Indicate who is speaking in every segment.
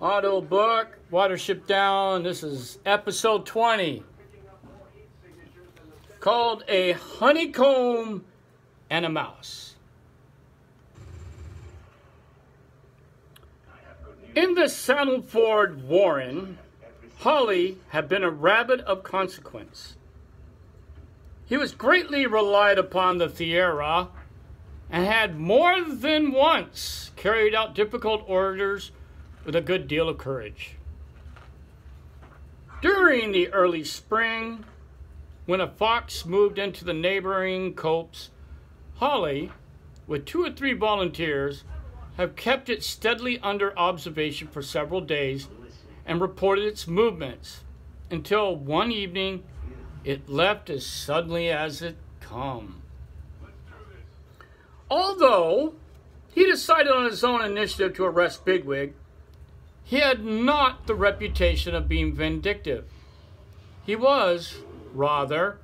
Speaker 1: Audiobook, Watership down. This is episode 20, called A Honeycomb and a Mouse. In the Saddleford warren, Holly had been a rabbit of consequence. He was greatly relied upon the Tierra and had more than once carried out difficult orders with a good deal of courage. During the early spring, when a fox moved into the neighboring copse, Holly, with 2 or 3 volunteers, have kept it steadily under observation for several days and reported its movements until one evening it left as suddenly as it come. Although he decided on his own initiative to arrest Bigwig, he had not the reputation of being vindictive. He was, rather,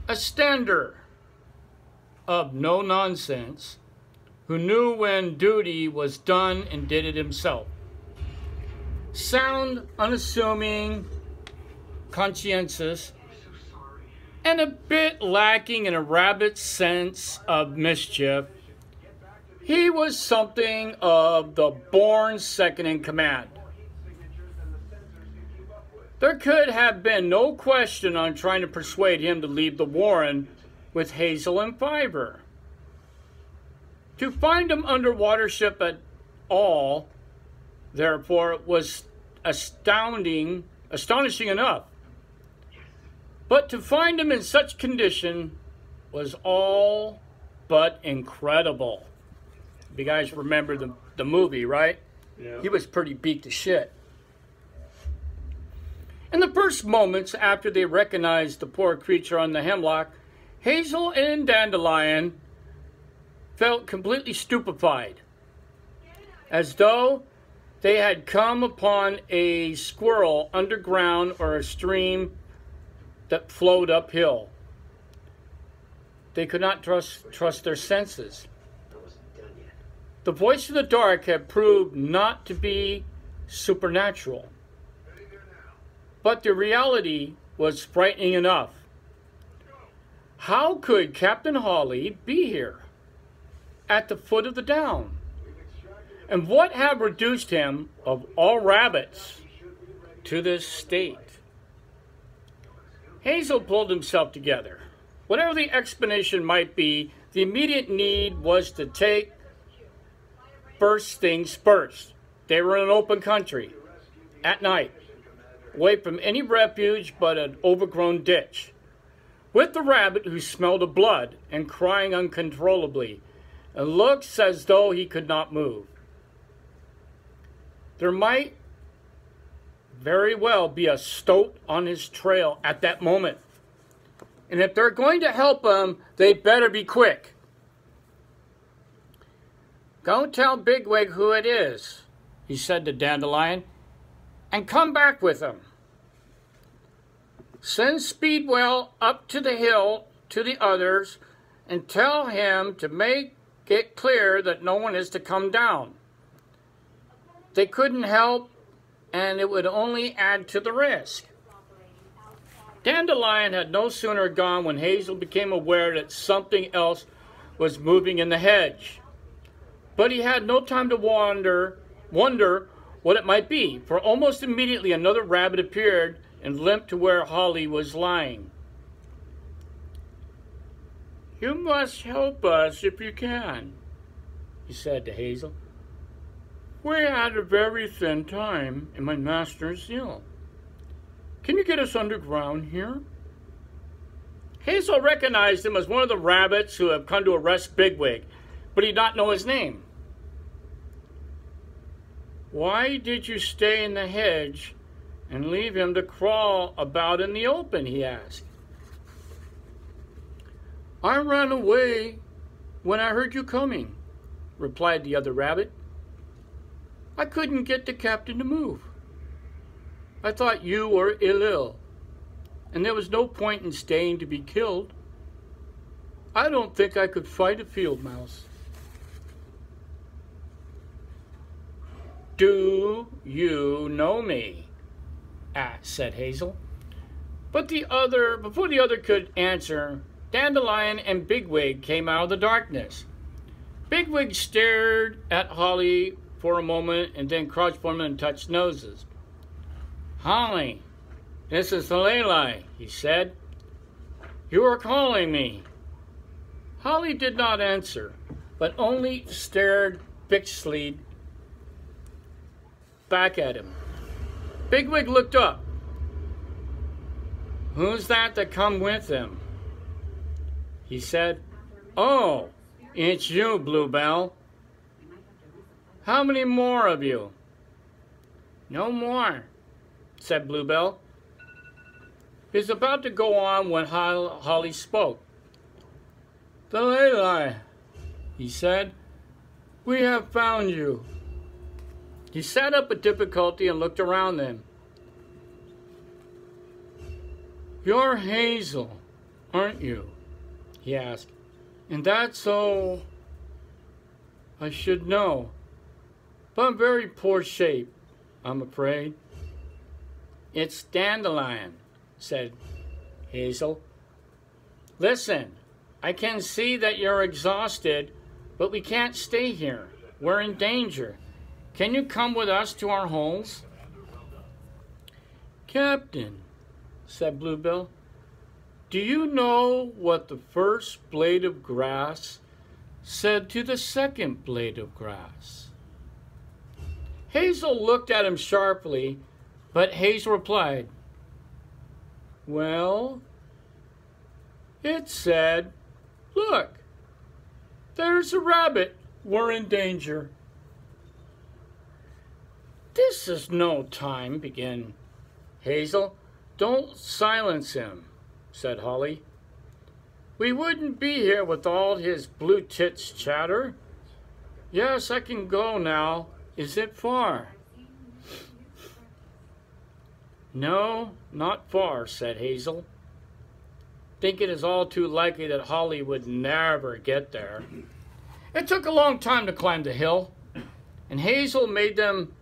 Speaker 1: a stander of no nonsense, who knew when duty was done and did it himself. Sound, unassuming, conscientious, and a bit lacking in a rabbit's sense of mischief, he was something of the born second in command. There could have been no question on trying to persuade him to leave the warren with Hazel and Fiver. To find him under Watership at all, therefore, was astonishing enough. But to find him in such condition was all but incredible. You guys remember the movie, right? Yeah. He was pretty beat to shit. In the first moments after they recognized the poor creature on the hemlock, Hazel and Dandelion felt completely stupefied, as though they had come upon a squirrel underground or a stream that flowed uphill. They could not trust their senses. The voice of the dark had proved not to be supernatural, but the reality was frightening enough. How could Captain Holly be here, at the foot of the down? And what had reduced him, of all rabbits, to this state? Hazel pulled himself together. Whatever the explanation might be, the immediate need was to take first things first. They were in an open country, at night, away from any refuge but an overgrown ditch, with the rabbit who smelled of blood and crying uncontrollably, and looks as though he could not move. There might very well be a stoat on his trail at that moment, and if they're going to help him, they better be quick. Go tell Bigwig who it is, he said to Dandelion, and come back with him. Send Speedwell up to the hill to the others and tell him to make it clear that no one is to come down. They couldn't help, and it would only add to the risk. Dandelion had no sooner gone when Hazel became aware that something else was moving in the hedge. But he had no time to wonder what it might be, for almost immediately another rabbit appeared and limped to where Holly was lying. You must help us if you can, he said to Hazel. We had a very thin time, and my master's ill. Can you get us underground here? Hazel recognized him as one of the rabbits who have come to arrest Bigwig, but he did not know his name. Why did you stay in the hedge and leave him to crawl about in the open, he asked. I ran away when I heard you coming, replied the other rabbit. I couldn't get the captain to move. I thought you were ill, and there was no point in staying to be killed. I don't think I could fight a field mouse. Do you know me? Said Hazel. But before the other could answer, Dandelion and Bigwig came out of the darkness. Bigwig stared at Holly for a moment and then crouched for a moment and touched noses. Holly, this is the Lelai, he said. You are calling me. Holly did not answer, but only stared fixedly back at him. Bigwig looked up. Who's that come with him? He said, Oh, it's you, Bluebell. How many more of you? No more, said Bluebell. He was about to go on when Holly spoke. The Lelai, he said. We have found you. He sat up with difficulty and looked around him. You're Hazel, aren't you? He asked. And that's so... I should know. But I'm very poor shape, I'm afraid. It's Dandelion, said Hazel. Listen, I can see that you're exhausted, but we can't stay here. We're in danger. Can you come with us to our holes? Captain, said Bluebell, do you know what the first blade of grass said to the second blade of grass? Hazel looked at him sharply, but Hazel replied, Well, it said, Look, there's a rabbit. We're in danger. This is no time, began Hazel. Don't silence him, said Holly. We wouldn't be here with all his blue tits chatter. Yes, I can go now. Is it far? No, not far, said Hazel. Think it is all too likely that Holly would never get there. It took a long time to climb the hill, and Hazel made them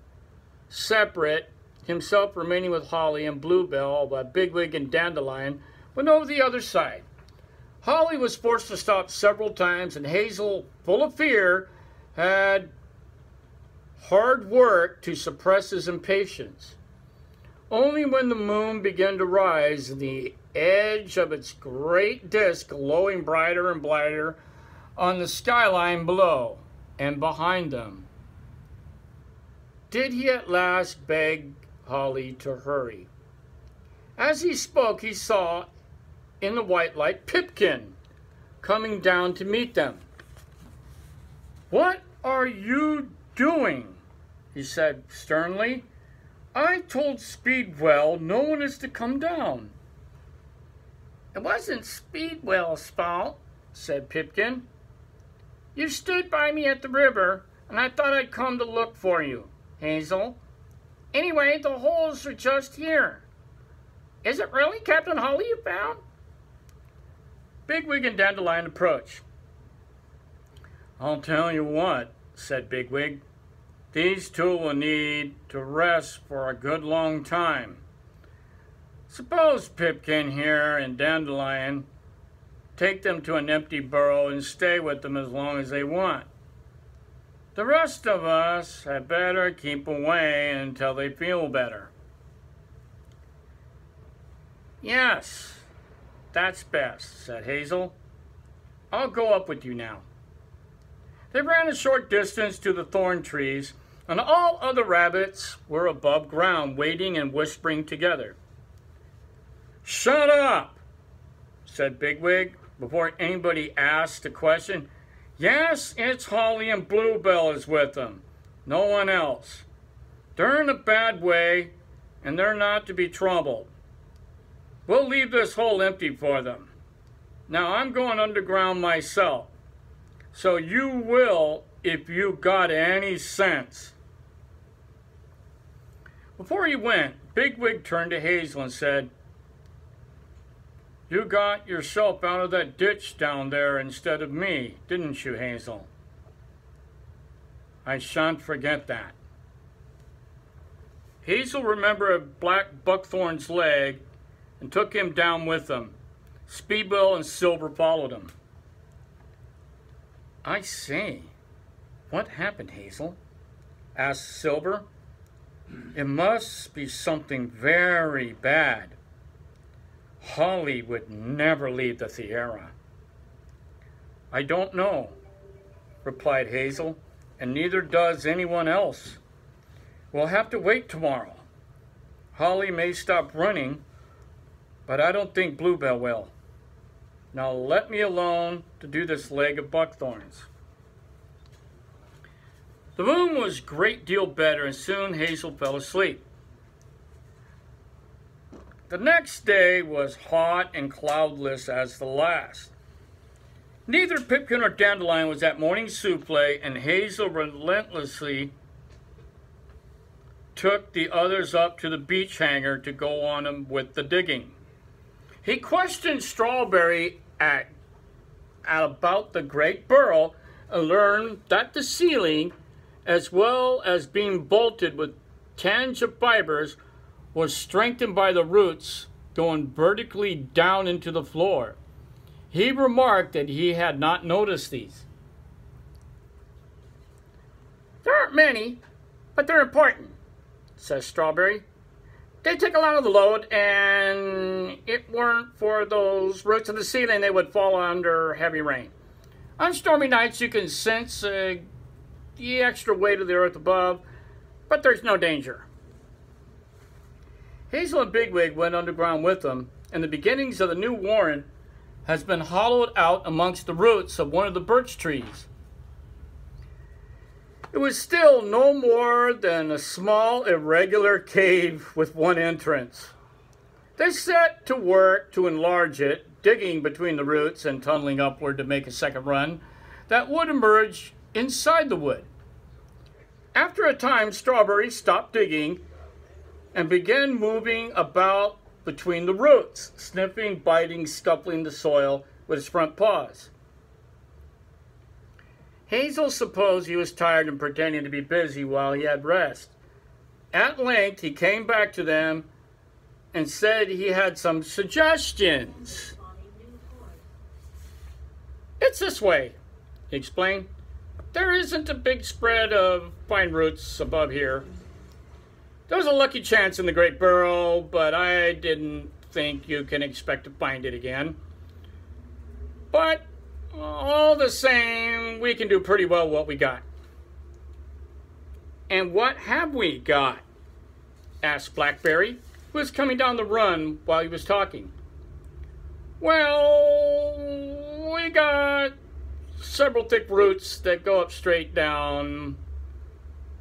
Speaker 1: separate, himself remaining with Holly and Bluebell, while Bigwig and Dandelion went over the other side. Holly was forced to stop several times, and Hazel, full of fear, had hard work to suppress his impatience. Only when the moon began to rise and the edge of its great disk glowing brighter and brighter on the skyline below and behind them, did he at last beg Holly to hurry. As he spoke, he saw in the white light Pipkin coming down to meet them. What are you doing? He said sternly. I told Speedwell no one is to come down. It wasn't Speedwell's fault, said Pipkin. You stood by me at the river, and I thought I'd come to look for you, Hazel. Anyway, the holes are just here. Is it really Captain Holly you found? Bigwig and Dandelion approached. I'll tell you what, said Bigwig. These two will need to rest for a good long time. Suppose Pipkin here and Dandelion take them to an empty burrow and stay with them as long as they want. The rest of us had better keep away until they feel better. Yes, that's best, said Hazel. I'll go up with you now. They ran a short distance to the thorn trees, and all other rabbits were above ground, waiting and whispering together. Shut up, said Bigwig, before anybody asked a question. Yes, it's Holly and Bluebell is with them. No one else. They're in a bad way, and they're not to be troubled. We'll leave this hole empty for them. Now, I'm going underground myself, so you will if you got any sense. Before he went, Bigwig turned to Hazel and said, You got yourself out of that ditch down there instead of me, didn't you, Hazel? I shan't forget that. Hazel remembered Black Buckthorn's leg and took him down with them. Speedwell and Silver followed him. I say, what happened, Hazel? Asked Silver. It must be something very bad. Holly would never leave the Sierra. I don't know, replied Hazel, and neither does anyone else. We'll have to wait tomorrow. Holly may stop running, but I don't think Bluebell will. Now let me alone to do this leg of buckthorns. The moon was a great deal better, and soon Hazel fell asleep. The next day was hot and cloudless as the last. Neither Pipkin or Dandelion was at morning souffle, and Hazel relentlessly took the others up to the beach hangar to go on with the digging. He questioned Strawberry at about the great burrow and learned that the ceiling, as well as being bolted with tons of fibers, was strengthened by the roots going vertically down into the floor. He remarked that he had not noticed these. There aren't many, but they're important, says Strawberry. They take a lot of the load, and if it weren't for those roots in the ceiling, they would fall under heavy rain. On stormy nights, you can sense the extra weight of the earth above, but there's no danger. Hazel and Bigwig went underground with them, and the beginnings of the new warren has been hollowed out amongst the roots of one of the birch trees. It was still no more than a small, irregular cave with one entrance. They set to work to enlarge it, digging between the roots and tunneling upward to make a second run that would emerge inside the wood. After a time, Strawberry stopped digging and began moving about between the roots, sniffing, biting, scuffling the soil with his front paws. Hazel supposed he was tired and pretending to be busy while he had rest. At length, he came back to them and said he had some suggestions. It's this way, he explained. There isn't a big spread of fine roots above here. There was a lucky chance in the Great Burrow, but I didn't think you can expect to find it again. But all the same, we can do pretty well what we got. And what have we got? Asked Blackberry, who was coming down the run while he was talking. Well, we got several thick roots that go up straight down,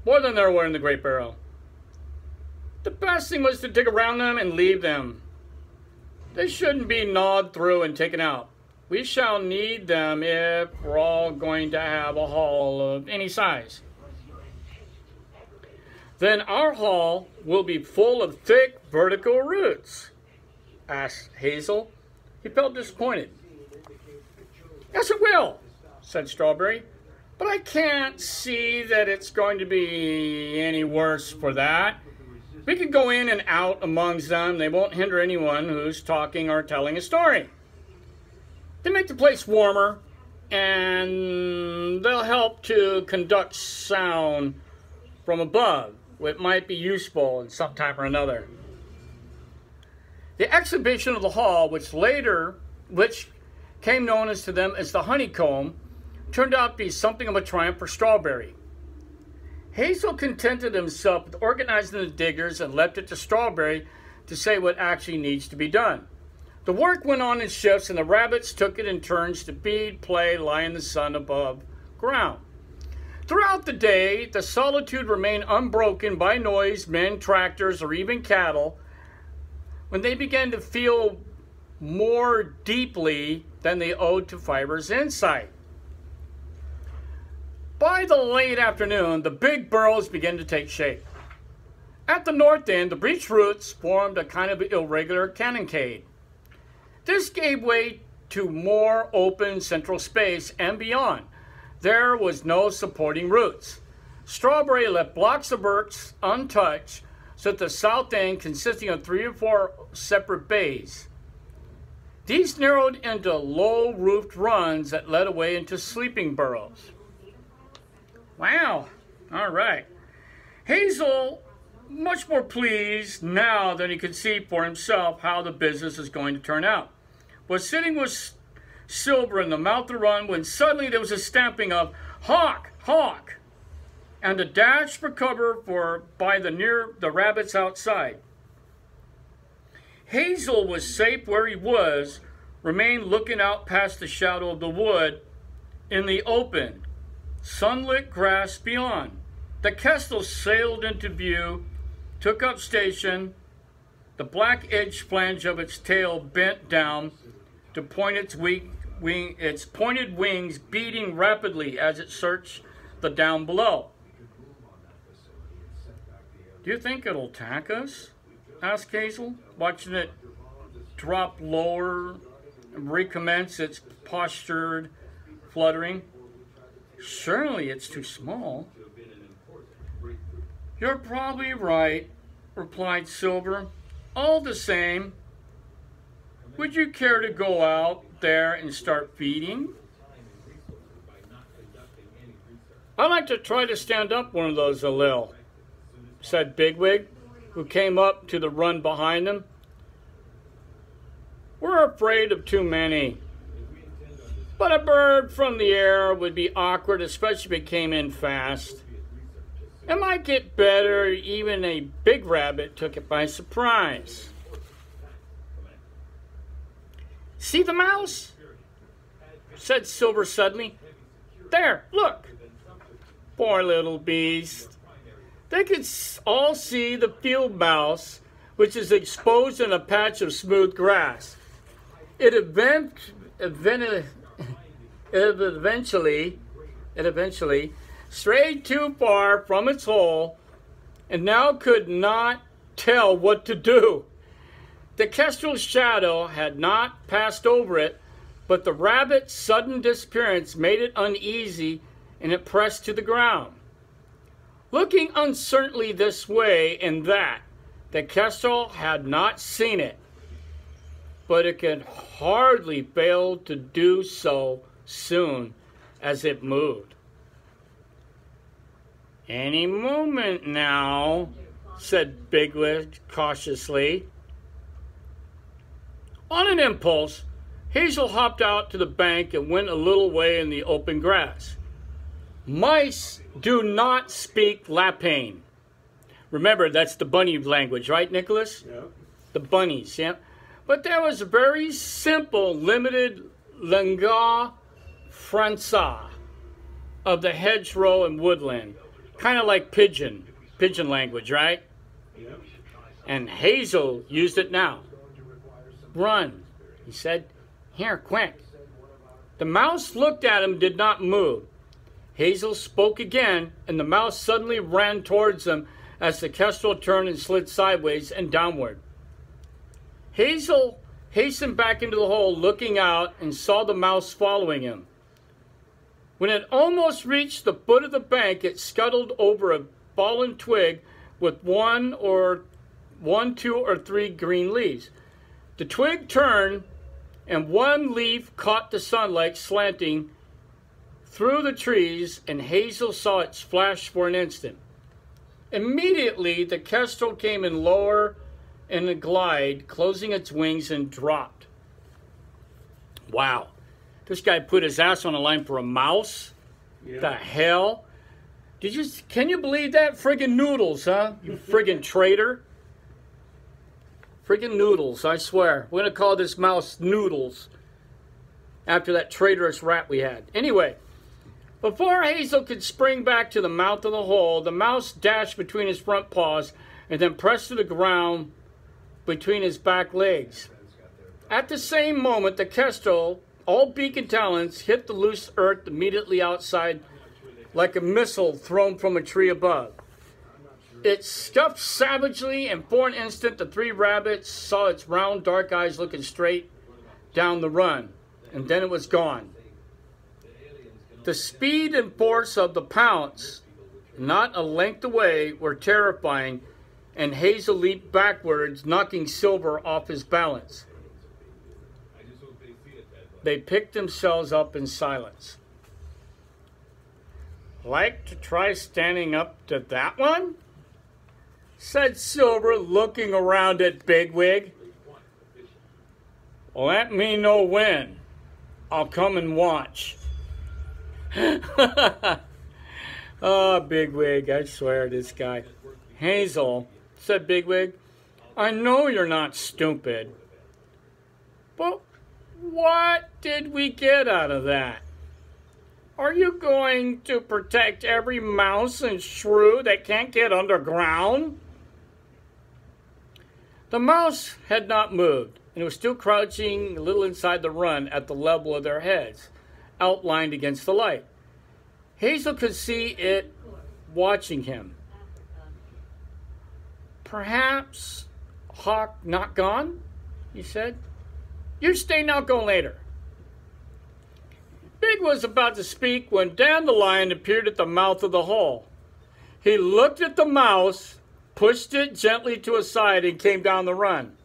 Speaker 1: more than there were in the Great Burrow. The best thing was to dig around them and leave them. They shouldn't be gnawed through and taken out. We shall need them if we're all going to have a haul of any size. Then our haul will be full of thick vertical roots, asked Hazel. He felt disappointed. Yes, it will, said Strawberry, but I can't see that it's going to be any worse for that. We can go in and out amongst them. They won't hinder anyone who's talking or telling a story. They make the place warmer, and they'll help to conduct sound from above, which might be useful in some time or another. The exhibition of the hall, which came known as to them as the honeycomb, turned out to be something of a triumph for Strawberry. Hazel contented himself with organizing the diggers and left it to Strawberry to say what actually needs to be done. The work went on in shifts, and the rabbits took it in turns to feed, play, lie in the sun above ground. Throughout the day, the solitude remained unbroken by noise, men, tractors, or even cattle, when they began to feel more deeply than they owed to Fiber's insight. By the late afternoon, the big burrows began to take shape. At the north end, the breech roots formed a kind of irregular canoncade. This gave way to more open central space, and beyond, there was no supporting roots. Strawberry left blocks of birch untouched at the south end, consisting of 3 or 4 separate bays. These narrowed into low-roofed runs that led away into sleeping burrows. Wow. All right. Hazel, much more pleased now than he could see for himself how the business is going to turn out, was sitting with Silver in the mouth of the run when suddenly there was a stamping of "Hawk! Hawk!" and a dash for cover by the rabbits outside. Hazel was safe where he was, remained looking out past the shadow of the wood in the open, sunlit grass beyond. The Kestrel sailed into view, took up station, the black-edged flange of its tail bent down to point its pointed wings beating rapidly as it searched the down below. "Do you think it'll attack us?" asked Hazel, watching it drop lower and recommence its postured fluttering. "Surely it's too small." "You're probably right," replied Silver. "All the same, would you care to go out there and start feeding?" "I'd like to try to stand up one of those a little," said Bigwig, who came up to the run behind them. "We're afraid of too many. But a bird from the air would be awkward, especially if it came in fast. It might get better even a big rabbit took it by surprise." "See the mouse?" said Silver suddenly. "There, look." Poor little beast. They could all see the field mouse, which is exposed in a patch of smooth grass. It eventually strayed too far from its hole and now could not tell what to do. The Kestrel's shadow had not passed over it, but the rabbit's sudden disappearance made it uneasy and it pressed to the ground. Looking uncertainly this way and that, the Kestrel had not seen it, but it could hardly fail to do so soon as it moved. "Any moment now," said Bigwig cautiously. On an impulse, Hazel hopped out to the bank and went a little way in the open grass. Mice do not speak Lapine. Remember, that's the bunny language, right, Nicholas?
Speaker 2: Yeah.
Speaker 1: The bunnies, yeah. But there was a very simple, limited lingua franca of the hedgerow and woodland. Kind of like pigeon language, right?
Speaker 2: Yeah.
Speaker 1: And Hazel used it now. "Run," he said. "Here, quick." The mouse looked at him, did not move. Hazel spoke again, and the mouse suddenly ran towards them as the Kestrel turned and slid sideways and downward. Hazel hastened back into the hole, looking out, and saw the mouse following him. When it almost reached the foot of the bank, it scuttled over a fallen twig with one, two, or three green leaves. The twig turned, and one leaf caught the sunlight slanting through the trees, and Hazel saw its flash for an instant. Immediately, the Kestrel came in lower in a glide, closing its wings, and dropped. Wow. This guy put his ass on the line for a mouse?
Speaker 2: Yeah.
Speaker 1: The hell? Can you believe that? Friggin' noodles, huh? You friggin' traitor. Friggin' noodles, I swear. We're going to call this mouse Noodles after that traitorous rat we had. Anyway, before Hazel could spring back to the mouth of the hole, the mouse dashed between his front paws and then pressed to the ground between his back legs. At the same moment, the Kestrel, all beak and talons, hit the loose earth immediately outside like a missile thrown from a tree above. It scuffed savagely, and for an instant the three rabbits saw its round dark eyes looking straight down the run, and then it was gone. The speed and force of the pounce, not a length away, were terrifying, and Hazel leaped backwards, knocking Silver off his balance. They picked themselves up in silence. "Like to try standing up to that one?" said Silver, looking around at Bigwig. "Let me know when. I'll come and watch." Oh, Bigwig, I swear, this guy. "Hazel," said Bigwig, "I know you're not stupid. But what did we get out of that? Are you going to protect every mouse and shrew that can't get underground?" The mouse had not moved, and it was still crouching a little inside the run at the level of their heads, outlined against the light. Hazel could see it watching him. "Perhaps Hawk not gone?" he said. "You stay now, go later." Big was about to speak when Dandelion appeared at the mouth of the hole. He looked at the mouse, pushed it gently to a side, and came down the run.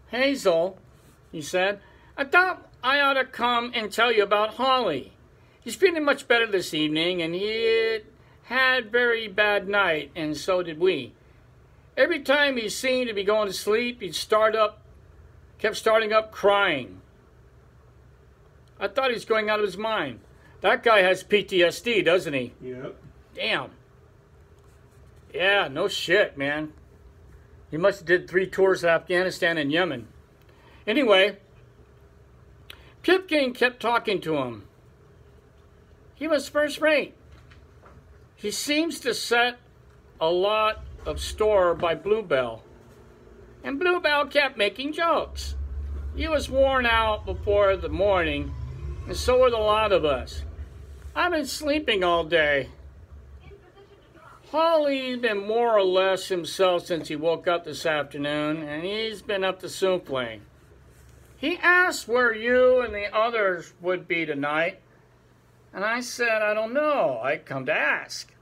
Speaker 1: "Hazel," he said, "I thought I ought to come and tell you about Holly. He's feeling much better this evening, and he had a very bad night, and so did we. Every time he seemed to be going to sleep, he'd kept starting up crying. I thought he was going out of his mind. That guy has PTSD, doesn't he?"
Speaker 2: Yep.
Speaker 1: "Damn. Yeah, no shit, man. He must have did 3 tours of Afghanistan and Yemen. Anyway, Pipkin kept talking to him. He was first rate. He seems to set a lot of store by Bluebell. And Bluebell kept making jokes. He was worn out before the morning, and so were the lot of us. I've been sleeping all day. Holly's been more or less himself since he woke up this afternoon, and he's been up to souffle. He asked where you and the others would be tonight, and I said, I don't know. I'd come to ask."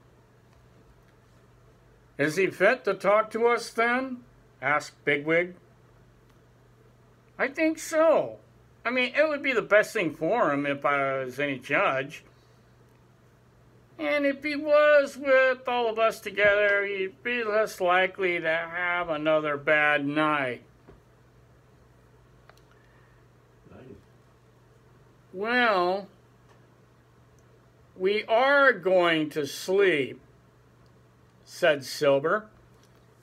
Speaker 1: "Is he fit to talk to us then?" asked Bigwig. "I think so. I mean, it would be the best thing for him if I was any judge. And if he was with all of us together, he'd be less likely to have another bad night." "Well, we are going to sleep," said Silver.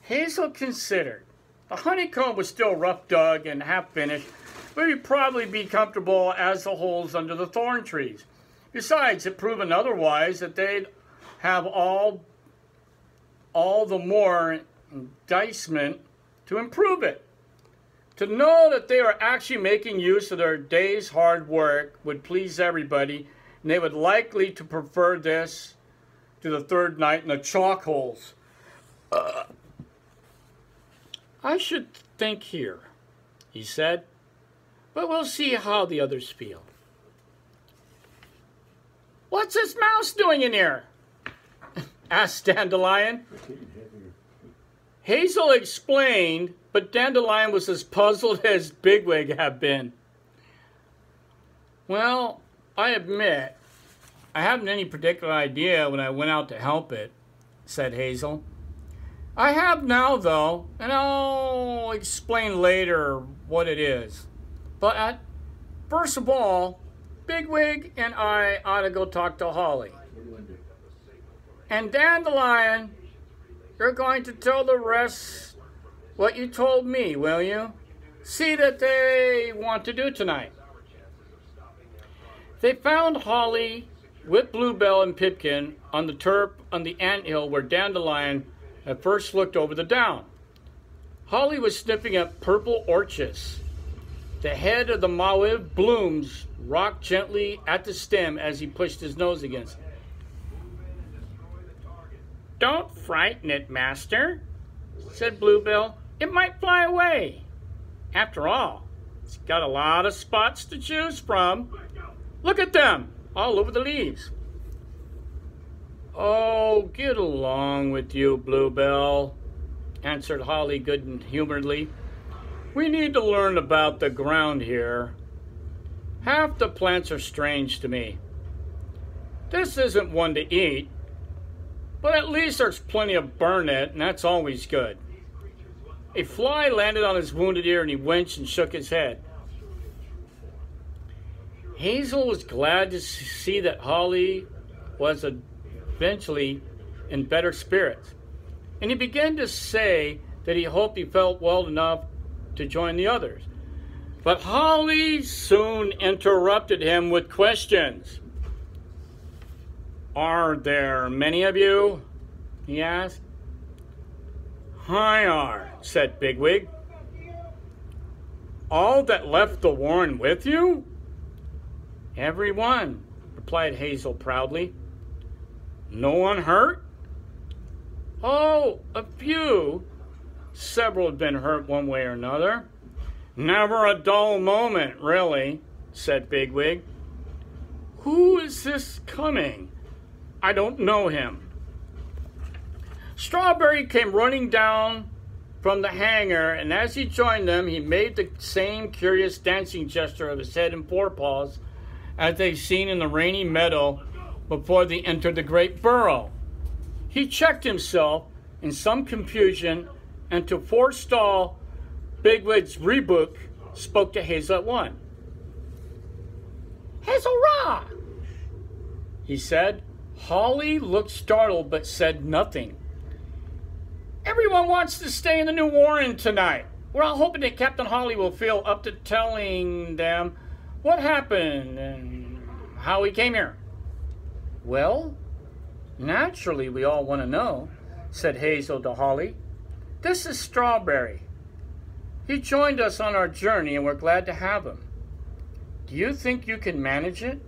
Speaker 1: Hazel considered. The honeycomb was still rough dug and half finished, but would probably be comfortable as the holes under the thorn trees. Besides, it proven otherwise that they'd have all the more enticement to improve it. To know that they were actually making use of their day's hard work would please everybody, and they would likely to prefer this to the third night in the chalk holes. "I should think here," he said, "but we'll see how the others feel." "What's this mouse doing in here?" asked Dandelion. Hazel explained, but Dandelion was as puzzled as Bigwig had been. "Well, I admit, I haven't any particular idea when I went out to help it," said Hazel. "I have now, though, and I'll explain later what it is. But first of all, Bigwig and I ought to go talk to Holly. And Dandelion, you're going to tell the rest what you told me, will you? See that they want to do tonight." They found Holly with Bluebell and Pipkin on the turf on the anthill where Dandelion had first looked over the down. Holly was sniffing at purple orchis. The head of the mauve blooms rocked gently at the stem as he pushed his nose against it. "Don't frighten it, master," said Bluebell. "It might fly away. After all, it's got a lot of spots to choose from. Look at them, all over the leaves." "Oh, get along with you, Bluebell," answered Holly good-humoredly. "We need to learn about the ground here. Half the plants are strange to me. This isn't one to eat, but at least there's plenty of burn it, and that's always good." A fly landed on his wounded ear, and he winced and shook his head. Hazel was glad to see that Holly was eventually in better spirits, and he began to say that he hoped he felt well enough to join the others. But Holly soon interrupted him with questions. "Are there many of you?" he asked. "I are," said Bigwig. "All that left the warren with you?" "Every one," replied Hazel proudly. "No one hurt?" "Oh, a few. Several had been hurt one way or another." "Never a dull moment, really," said Bigwig. "Who is this coming? I don't know him." Strawberry came running down from the hangar, and as he joined them, he made the same curious dancing gesture of his head and forepaws as they'd seen in the rainy meadow before they entered the great burrow. He checked himself in some confusion, and to forestall Bigwig's rebuke, spoke to Hazel at once. "Hazel Rah!" he said. Holly looked startled but said nothing. "Everyone wants to stay in the new warren tonight. We're all hoping that Captain Holly will feel up to telling them what happened and how he came here." "Well, naturally we all want to know," said Hazel to Holly. "This is Strawberry. He joined us on our journey and we're glad to have him. Do you think you can manage it?"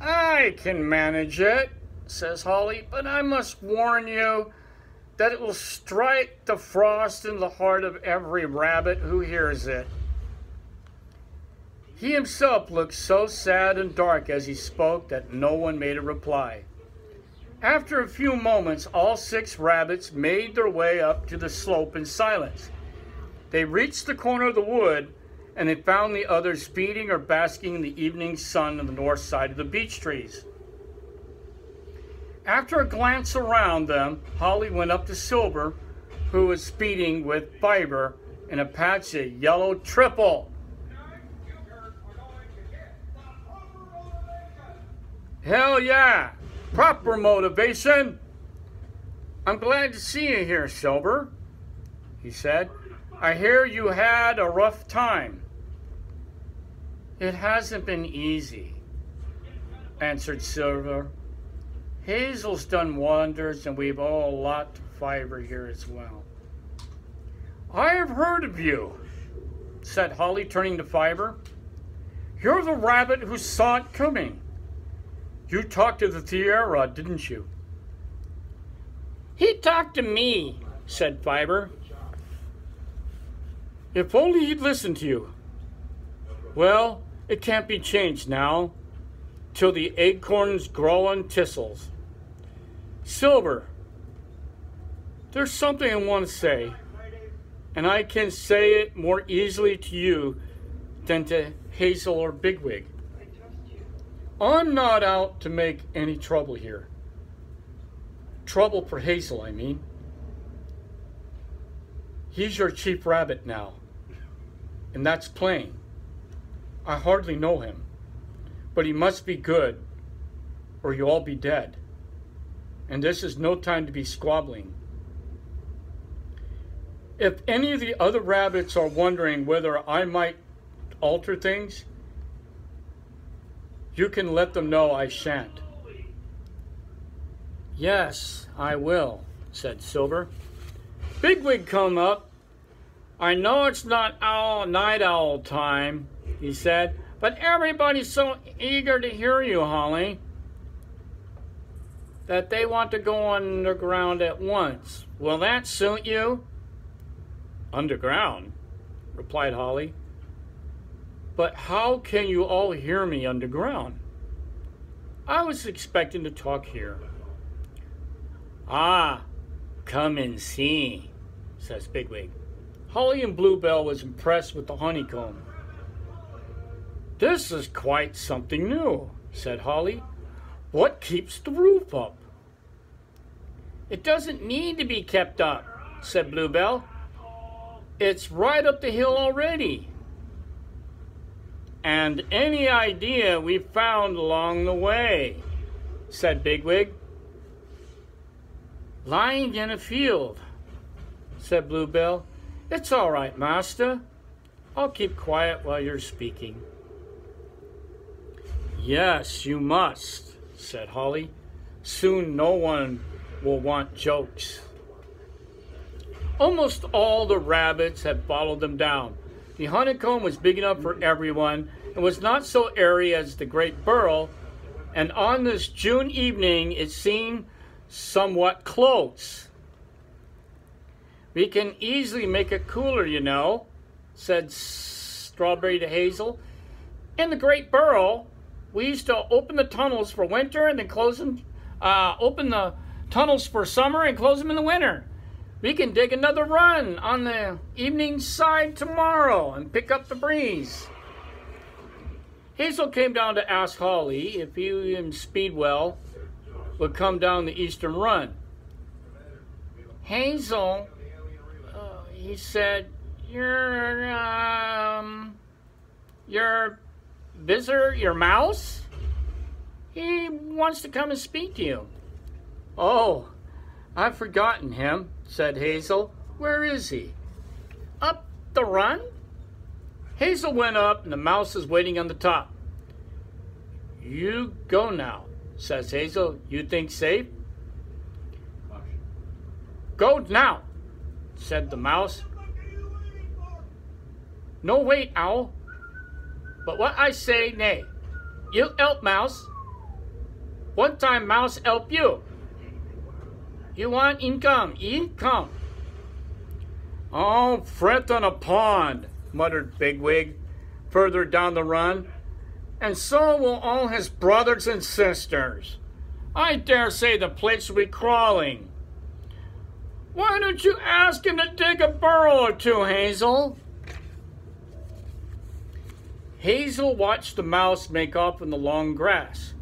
Speaker 1: "I can manage it," says Holly, "but I must warn you that it will strike the frost in the heart of every rabbit who hears it." He himself looked so sad and dark as he spoke that no one made a reply. After a few moments, all 6 rabbits made their way up to the slope in silence. They reached the corner of the wood, and they found the others feeding or basking in the evening sun on the north side of the beech trees. After a glance around them, Holly went up to Silver, who was feeding with Fiber in a patch of yellow triple. "Hell yeah! Proper motivation! I'm glad to see you here, Silver," he said. "I hear you had a rough time." "It hasn't been easy," answered Silver. "Hazel's done wonders, and we've all a lot to Fiber here as well." "I have heard of you," said Holly, turning to Fiber. "You're the rabbit who saw it coming. You talked to the Tiara, didn't you?" "He talked to me," said Fiber. "If only he'd listened to you. Well, it can't be changed now, till the acorns grow on thistles. Silver, there's something I want to say, and I can say it more easily to you than to Hazel or Bigwig. I'm not out to make any trouble here. Trouble for Hazel, I mean. He's your chief rabbit now, and that's plain. I hardly know him, but he must be good, or you'll all be dead. And this is no time to be squabbling. If any of the other rabbits are wondering whether I might alter things, you can let them know I shan't." "Yes, I will," said Silver. Bigwig come up. "I know it's not night owl time," he said, "but everybody's so eager to hear you, Holly, that they want to go underground at once. Will that suit you?" "Underground?" replied Holly. "But how can you all hear me underground? I was expecting to talk here." "Ah, Come and see, says Bigwig. Holly and Bluebell was impressed with the honeycomb. This is quite something new, said Holly. What keeps the roof up? It doesn't need to be kept up, said Bluebell. It's right up the hill already. And any idea we found along the way, said Bigwig. Lying in a field, said Bluebell. It's all right, Master. I'll keep quiet while you're speaking. Yes, you must, said Holly. Soon no one will want jokes. Almost all the rabbits had followed them down. The honeycomb was big enough for everyone and was not so airy as the great burrow, and on this June evening it seemed somewhat close. We can easily make it cooler, you know, said Strawberry to Hazel. In the great burrow, we used to open the tunnels for winter and then close them, open the tunnels for summer and close them in the winter. We can dig another run on the evening side tomorrow and pick up the breeze. Hazel came down to ask Holly if he and Speedwell would come down the eastern run. Hazel, he said, your visitor, your mouse? He wants to come and speak to you. Oh, I've forgotten him, said Hazel. Where is he? Up the run? Hazel went up, and the mouse is waiting on the top. You go now, says Hazel. You think safe? Go now, said the mouse. No, wait, Owl. But what I say, nay. You help, Mouse. One time, Mouse help you. You want income? Income. Oh, fret on a pond, muttered Bigwig, further down the run. And so will all his brothers and sisters. I dare say the place will be crawling. Why don't you ask him to dig a burrow or two, Hazel? Hazel watched the mouse make off in the long grass.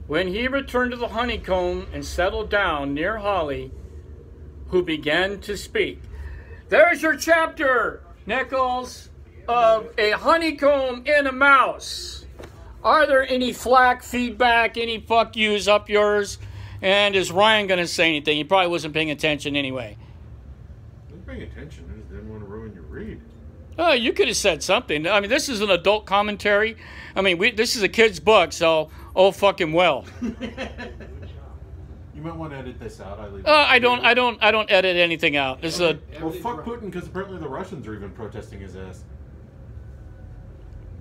Speaker 1: When he returned to the honeycomb and settled down near Holly, who began to speak. There's your chapter, Nichols, of A Honeycomb in a Mouse. Are there any flack, feedback, any fuck yous up yours? And is Ryan going to say anything? He probably wasn't paying attention anyway.
Speaker 2: I wasn't paying attention. I just didn't want to ruin your read.
Speaker 1: Oh, you could have said something. I mean, this is an adult commentary. I mean, this is a kid's book, so oh fucking well.
Speaker 2: You might want to edit this out.
Speaker 1: I don't edit anything out. This is a.
Speaker 2: Well, fuck Putin, because apparently the Russians are even protesting his ass.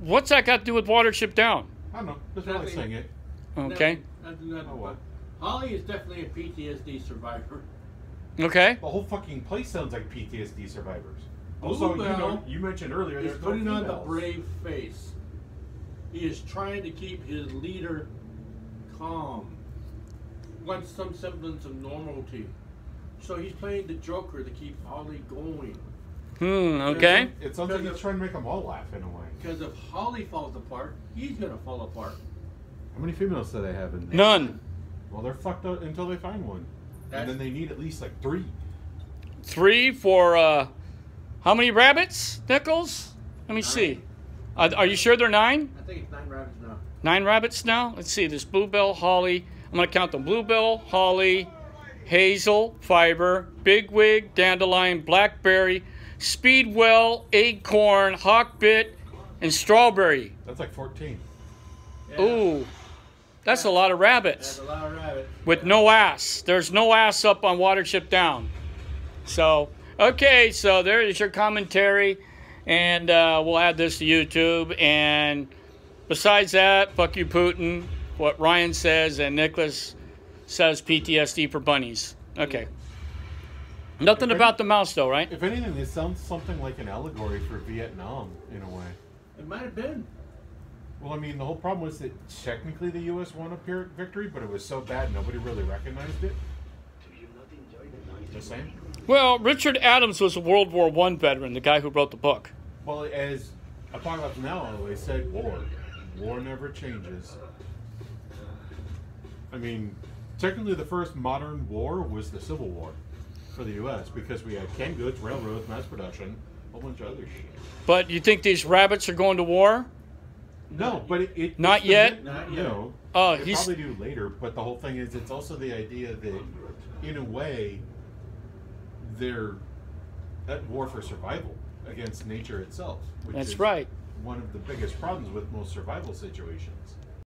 Speaker 1: What's that got to do with Watership Down?
Speaker 2: I don't know. Just really saying it.
Speaker 1: Okay.
Speaker 2: Oh, what?
Speaker 3: Holly is definitely a PTSD survivor.
Speaker 1: Okay.
Speaker 2: The whole fucking place sounds like PTSD survivors. Also, you mentioned earlier
Speaker 3: he's putting on the brave face. He is trying to keep his leader calm. Wants some semblance of normality. So he's playing the Joker to keep Holly going.
Speaker 1: Okay.
Speaker 2: It sounds like he's trying to make them all laugh in a way.
Speaker 3: Because if Holly falls apart, he's going to fall apart.
Speaker 2: How many females do they have in there?
Speaker 1: None.
Speaker 2: Well, they're fucked up until they find one. And then they need at least like 3.
Speaker 1: 3 for, how many rabbits, Nichols? Let me see. Are you sure they're 9?
Speaker 3: I think it's 9 rabbits now.
Speaker 1: 9 rabbits now? Let's see. There's Bluebell, Holly. I'm going to count them. Bluebell, Holly, Hazel, Fiber, Bigwig, Dandelion, Blackberry, Speedwell, Acorn, Hawkbit, and Strawberry.
Speaker 2: That's like 14.
Speaker 1: Yeah. Ooh. That's a lot of rabbits.
Speaker 3: That's a lot of rabbits.
Speaker 1: With no ass. There's no ass up on Watership Down. So, okay, so there is your commentary. And we'll add this to YouTube. And besides that, fuck you, Putin. What Ryan says and Nicholas says PTSD for bunnies. Okay. Nothing about the mouse, though, right?
Speaker 2: If anything, this sounds something like an allegory for Vietnam, in a way.
Speaker 3: It might have been.
Speaker 2: Well, I mean, the whole problem was that technically the U.S. won a Pyrrhic victory, but it was so bad nobody really recognized it. The same?
Speaker 1: Well, Richard Adams was a World War I veteran, the guy who wrote the book.
Speaker 2: Well, as Apocalypse Now always said, war never changes. I mean, technically the first modern war was the Civil War for the U.S. because we had canned goods, railroads, mass production, a whole bunch of other shit.
Speaker 1: But you think these rabbits are going to war?
Speaker 2: No, but it
Speaker 1: Not yet?
Speaker 3: Not yet.
Speaker 2: No.
Speaker 1: Oh,
Speaker 2: They probably do later, but the whole thing is it's also the idea that, in a way, they're at war for survival against nature itself. Which
Speaker 1: That's
Speaker 2: is
Speaker 1: right.
Speaker 2: one of the biggest problems with most survival situations.